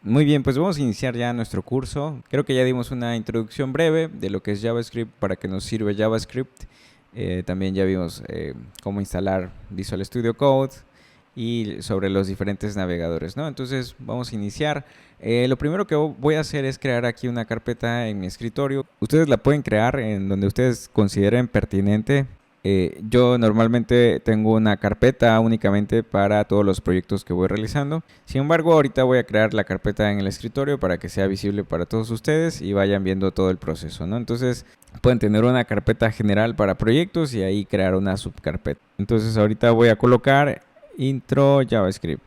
Muy bien, pues vamos a iniciar ya nuestro curso. Creo que ya dimos una introducción breve de lo que es JavaScript, para qué nos sirve JavaScript. También ya vimos cómo instalar Visual Studio Code y sobre los diferentes navegadores, ¿no? Entonces vamos a iniciar. Lo primero que voy a hacer es crear aquí una carpeta en mi escritorio. Ustedes la pueden crear en donde ustedes consideren pertinente. Yo normalmente tengo una carpeta únicamente para todos los proyectos que voy realizando. Sin embargo, ahorita voy a crear la carpeta en el escritorio para que sea visible para todos ustedes y vayan viendo todo el proceso, ¿no? Entonces pueden tener una carpeta general para proyectos y ahí crear una subcarpeta. Entonces ahorita voy a colocar intro JavaScript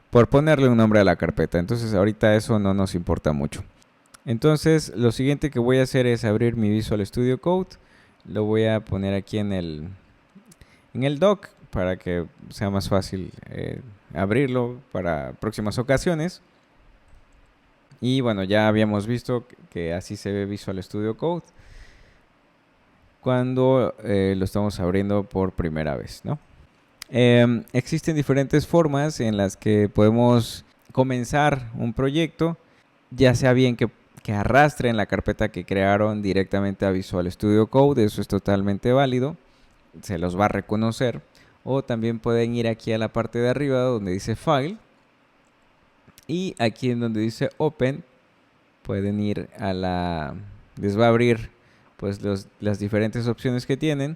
por ponerle un nombre a la carpeta. Entonces ahorita eso no nos importa mucho. Entonces lo siguiente que voy a hacer es abrir mi Visual Studio Code. Lo voy a poner aquí en el doc para que sea más fácil abrirlo para próximas ocasiones. Y bueno, ya habíamos visto que así se ve Visual Studio Code cuando lo estamos abriendo por primera vez, ¿no? Existen diferentes formas en las que podemos comenzar un proyecto, ya sea bien que arrastren la carpeta que crearon directamente a Visual Studio Code. Eso es totalmente válido, se los va a reconocer. O también pueden ir aquí a la parte de arriba donde dice File, y aquí en donde dice Open pueden ir les va a abrir pues las diferentes opciones que tienen.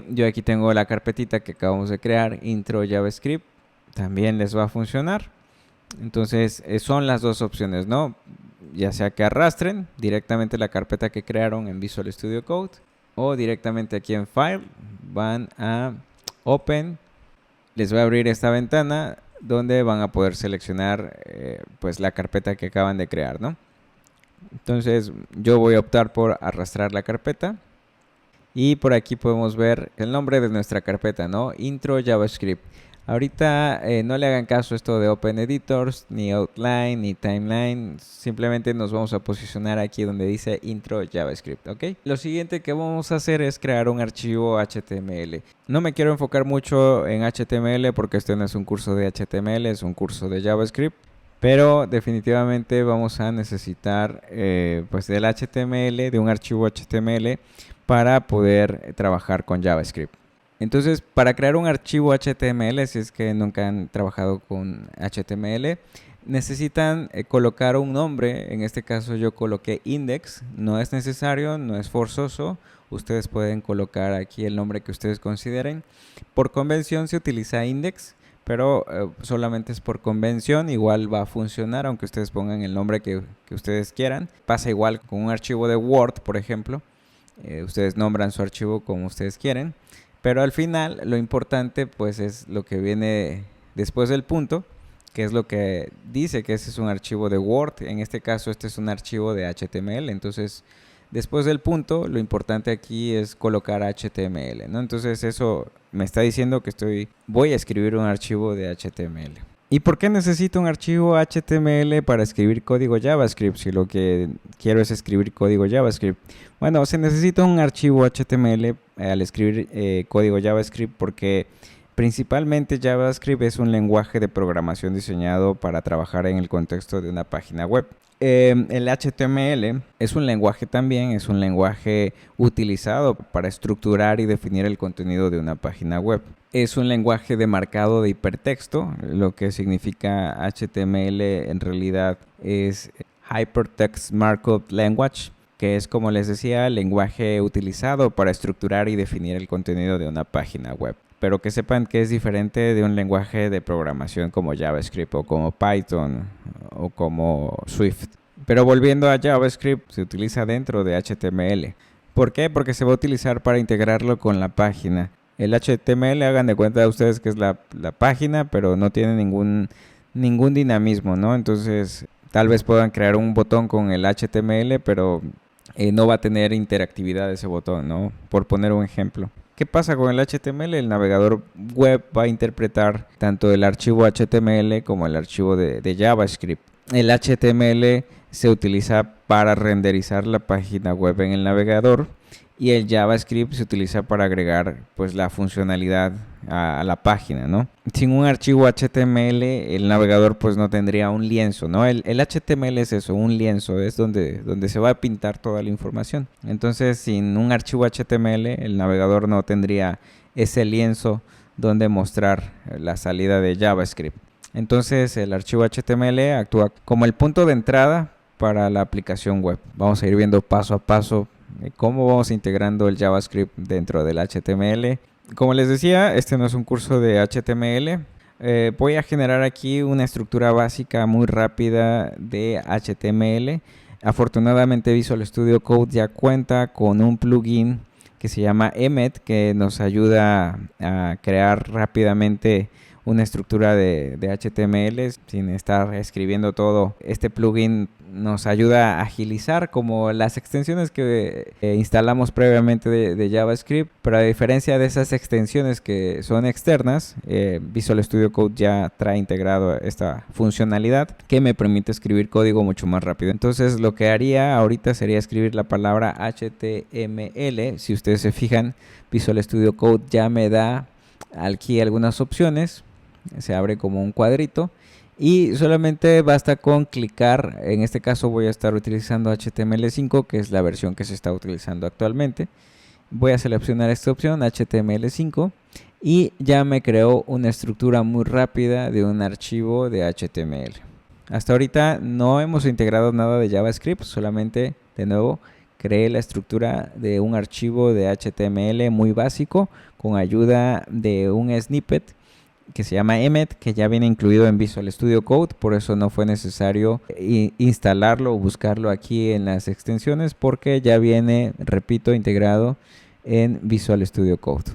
Yo aquí tengo la carpetita que acabamos de crear, intro JavaScript, también les va a funcionar. Entonces son las dos opciones, ¿no? Ya sea que arrastren directamente la carpeta que crearon en Visual Studio Code, o directamente aquí en File van a Open, les va a abrir esta ventana donde van a poder seleccionar pues la carpeta que acaban de crear, ¿no? Entonces yo voy a optar por arrastrar la carpeta. Y por aquí podemos ver el nombre de nuestra carpeta, ¿no? Intro JavaScript. Ahorita no le hagan caso a esto de Open Editors, ni Outline, ni Timeline. Simplemente nos vamos a posicionar aquí donde dice Intro JavaScript, ¿ok? Lo siguiente que vamos a hacer es crear un archivo HTML. No me quiero enfocar mucho en HTML porque este no es un curso de HTML, es un curso de JavaScript. Pero definitivamente vamos a necesitar pues del HTML, de un archivo HTML para poder trabajar con JavaScript. Entonces, para crear un archivo HTML, si es que nunca han trabajado con HTML, necesitan colocar un nombre. En este caso yo coloqué index. No es necesario, no es forzoso. Ustedes pueden colocar aquí el nombre que ustedes consideren. Por convención se utiliza index, pero solamente es por convención. Igual va a funcionar aunque ustedes pongan el nombre que ustedes quieran. Pasa igual con un archivo de Word, por ejemplo. Ustedes nombran su archivo como ustedes quieren, pero al final lo importante pues es lo que viene después del punto, que es lo que dice que ese es un archivo de Word. En este caso este es un archivo de HTML. Entonces después del punto lo importante aquí es colocar HTML, ¿no? Entonces eso me está diciendo que voy a escribir un archivo de HTML. ¿Y por qué necesito un archivo HTML para escribir código JavaScript si lo que quiero es escribir código JavaScript? Bueno, se necesita un archivo HTML al escribir código JavaScript porque principalmente JavaScript es un lenguaje de programación diseñado para trabajar en el contexto de una página web. El HTML es un lenguaje también, es un lenguaje utilizado para estructurar y definir el contenido de una página web. Es un lenguaje de marcado de hipertexto. Lo que significa HTML en realidad es Hypertext Markup Language, que es, como les decía, el lenguaje utilizado para estructurar y definir el contenido de una página web. Pero que sepan que es diferente de un lenguaje de programación como JavaScript o como Python o como Swift. Pero volviendo a JavaScript, se utiliza dentro de HTML. ¿Por qué? Porque se va a utilizar para integrarlo con la página. El HTML, hagan de cuenta ustedes que es la página, pero no tiene ningún dinamismo, ¿no? Entonces, tal vez puedan crear un botón con el HTML, pero no va a tener interactividad ese botón, ¿no? Por poner un ejemplo. ¿Qué pasa con el HTML? El navegador web va a interpretar tanto el archivo HTML como el archivo de JavaScript. El HTML se utiliza para renderizar la página web en el navegador y el JavaScript se utiliza para agregar pues la funcionalidad a la página, ¿no? Sin un archivo HTML el navegador pues no tendría un lienzo, ¿no? El HTML es eso, un lienzo, es donde se va a pintar toda la información. Entonces sin un archivo HTML el navegador no tendría ese lienzo donde mostrar la salida de JavaScript. Entonces el archivo HTML actúa como el punto de entrada para la aplicación web. Vamos a ir viendo paso a paso cómo vamos integrando el JavaScript dentro del HTML. Como les decía, este no es un curso de HTML. Voy a generar aquí una estructura básica muy rápida de HTML. Afortunadamente Visual Studio Code ya cuenta con un plugin que se llama Emmet, que nos ayuda a crear rápidamente una estructura de HTML sin estar escribiendo todo. Este plugin nos ayuda a agilizar como las extensiones que instalamos previamente de JavaScript, pero a diferencia de esas extensiones que son externas, Visual Studio Code ya trae integrado esta funcionalidad que me permite escribir código mucho más rápido. Entonces lo que haría ahorita sería escribir la palabra HTML. Si ustedes se fijan, Visual Studio Code ya me da aquí algunas opciones. Se abre como un cuadrito y solamente basta con clicar. En este caso voy a estar utilizando HTML5, que es la versión que se está utilizando actualmente. Voy a seleccionar esta opción HTML5 y ya me creó una estructura muy rápida de un archivo de HTML. Hasta ahorita no hemos integrado nada de JavaScript, solamente de nuevo creé la estructura de un archivo de HTML muy básico con ayuda de un snippet que se llama Emmet, que ya viene incluido en Visual Studio Code, por eso no fue necesario instalarlo o buscarlo aquí en las extensiones, porque ya viene, repito, integrado en Visual Studio Code.